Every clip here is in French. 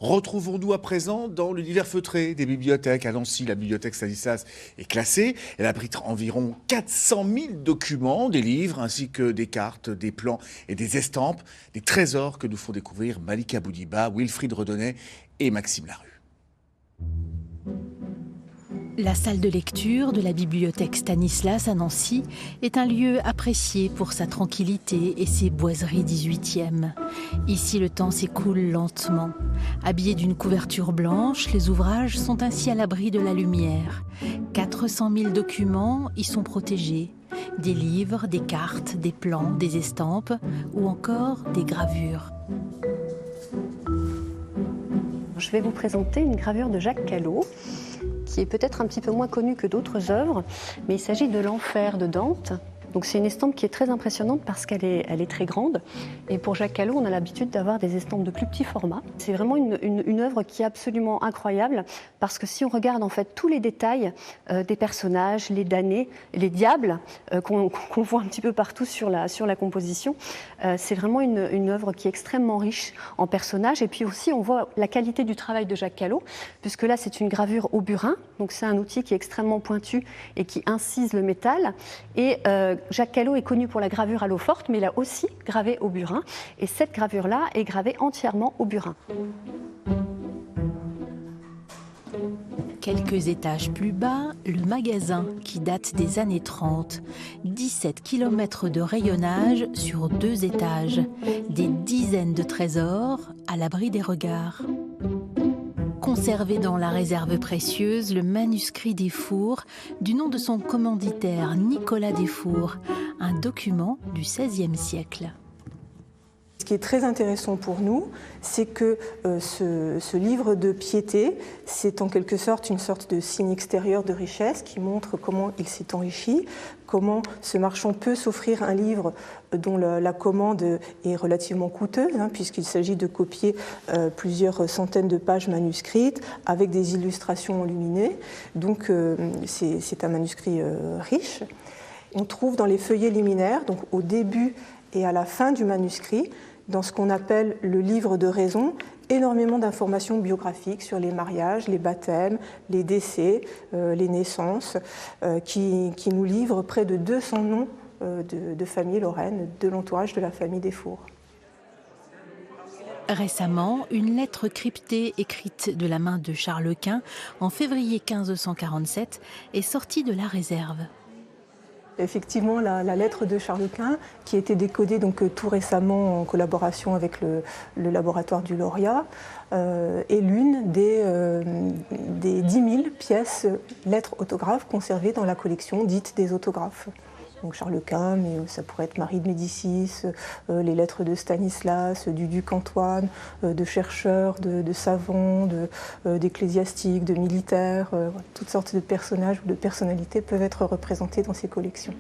Retrouvons-nous à présent dans l'univers feutré des bibliothèques. À Nancy, la bibliothèque Stanislas est classée. Elle abrite environ 400 000 documents, des livres, ainsi que des cartes, des plans et des estampes. Des trésors que nous font découvrir Malika Boudiba, Wilfried Redonnet et Maxime Larue. La salle de lecture de la bibliothèque Stanislas à Nancy est un lieu apprécié pour sa tranquillité et ses boiseries 18e. Ici, le temps s'écoule lentement. Habillés d'une couverture blanche, les ouvrages sont ainsi à l'abri de la lumière. 400 000 documents y sont protégés. Des livres, des cartes, des plans, des estampes ou encore des gravures. Je vais vous présenter une gravure de Jacques Callot, qui est peut-être un petit peu moins connue que d'autres œuvres, mais il s'agit de l'Enfer de Dante. Donc c'est une estampe qui est très impressionnante parce qu'elle est très grande. Et pour Jacques Callot, on a l'habitude d'avoir des estampes de plus petit format. C'est vraiment une œuvre qui est absolument incroyable parce que si on regarde en fait tous les détails des personnages, les damnés, les diables qu'on voit un petit peu partout sur la composition, c'est vraiment une œuvre qui est extrêmement riche en personnages. Et puis aussi, on voit la qualité du travail de Jacques Callot, puisque là, c'est une gravure au burin. Donc c'est un outil qui est extrêmement pointu et qui incise le métal. Et Jacques Callot est connu pour la gravure à l'eau forte, mais il a aussi gravé au burin. Et cette gravure-là est gravée entièrement au burin. Quelques étages plus bas, le magasin qui date des années 30. 17 km de rayonnage sur 2 étages. Des dizaines de trésors à l'abri des regards. Conservé dans la réserve précieuse, le manuscrit Desfours, du nom de son commanditaire Nicolas Desfours, un document du XVIe siècle. Ce qui est très intéressant pour nous, c'est que ce livre de piété, c'est en quelque sorte une sorte de signe extérieur de richesse qui montre comment il s'est enrichi, comment ce marchand peut s'offrir un livre dont la commande est relativement coûteuse, puisqu'il s'agit de copier plusieurs centaines de pages manuscrites avec des illustrations enluminées. Donc c'est un manuscrit riche. On trouve dans les feuillets liminaires, donc au début et à la fin du manuscrit, dans ce qu'on appelle le livre de raison, énormément d'informations biographiques sur les mariages, les baptêmes, les décès, les naissances, qui nous livrent près de 200 noms de familles lorraines, de l'entourage de la famille Desfours. Récemment, une lettre cryptée écrite de la main de Charles Quint en février 1547 est sortie de la réserve. Effectivement, la lettre de Charles Quint, qui a été décodée donc, tout récemment en collaboration avec le laboratoire du Lauria, est l'une des 10 000 pièces lettres autographes conservées dans la collection dite des autographes. Donc Charles Quint, mais ça pourrait être Marie de Médicis, les lettres de Stanislas, du duc Antoine, de chercheurs, de savants, d'ecclésiastiques, de militaires. Toutes sortes de personnages ou de personnalités peuvent être représentés dans ces collections.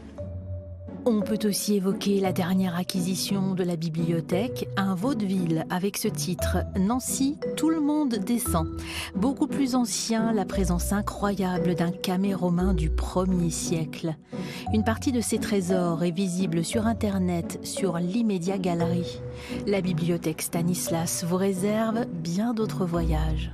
On peut aussi évoquer la dernière acquisition de la bibliothèque, un vaudeville avec ce titre « Nancy, tout le monde descend ». Beaucoup plus ancien, la présence incroyable d'un camée romain du 1er siècle. Une partie de ces trésors est visible sur Internet, sur l'Immédiat Galerie. La bibliothèque Stanislas vous réserve bien d'autres voyages.